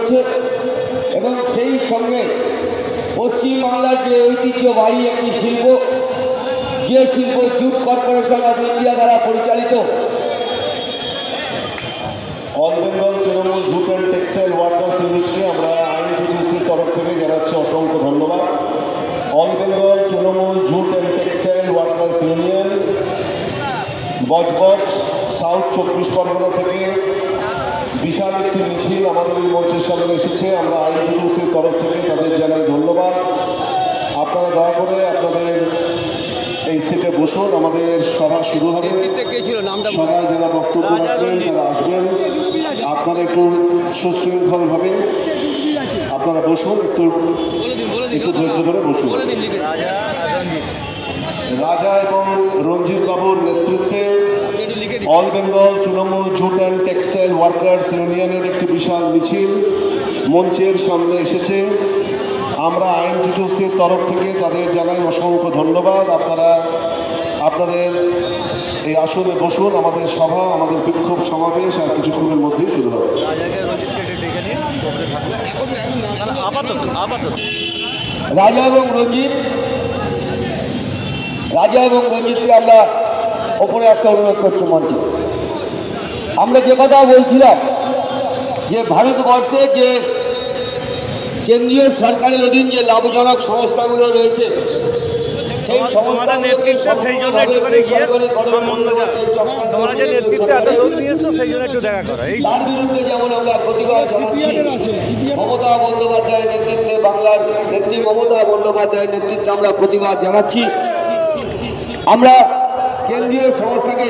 করছে এবং সেই সঙ্গে পশ্চিমবাংলার যে ঐতিহ্যবাহী একটি শিল্প, যে শিল্প জুট কর্পোরেশন অফ ইন্ডিয়া দ্বারা পরিচালিত all Bengal Trinamool jute and textile workers ইউনিটকে আমরা আইএনটিটিউসির তরফ থেকে জানাচ্ছি অসংখ্য ধন্যবাদ। All Bengal Trinamool jute and textile workers union Budge Budge south 24 Parganas থেকে বিশাল একটি মিছিল আমাদের এই মঞ্চের সামনে এসেছে। আমরা আইএনটিটিউসির তরফ থেকে তাদের জানাই ধন্যবাদ। আপনারা দয়া করে আপনাদের এই সিটে বসুন, আমাদের সভা শুরু হবে। সভায় যারা বক্তব্য রাখবেন তারা আসবেন। আপনারা একটু সুশৃঙ্খলভাবে আপনারা বসুন, একটু ধৈর্য ধরে বসুন। রাজা এবং রঞ্জিত বাবুর নেতৃত্বে all Bengal Trinamool jute and textile workers ইউনিয়নের একটি বিশাল মিছিল মঞ্চের সামনে এসেছে। আমরা আইএনটিটিউসির তরফ থেকে তাদের জানাই অসংখ্য ধন্যবাদ। আপনারা আপনাদের এই আসনে বসুন। আমাদের সভা, আমাদের বিক্ষোভ সমাবেশ আর কিছুক্ষণের মধ্যেই শুরু হবে। রাজা এবং রঞ্জিতকে আমরা ওপরে আসতে অনুরোধ করছি মঞ্চে। আমরা যে কথা বলছিলাম যে ভারতবর্ষে যে কেন্দ্রীয় সরকারের অধীন যে লাভজনক সংস্থাগুলো রয়েছে সেই তার বিরুদ্ধে যেমন আমরা প্রতিবাদ জানাচ্ছি মমতা বন্দ্যোপাধ্যায়ের নেতৃত্বে, বাংলার নেত্রী মমতা বন্দ্যোপাধ্যায়ের নেতৃত্বে আমরা প্রতিবাদ জানাচ্ছি। আমরা কেন্দ্রীয় সংস্থাকে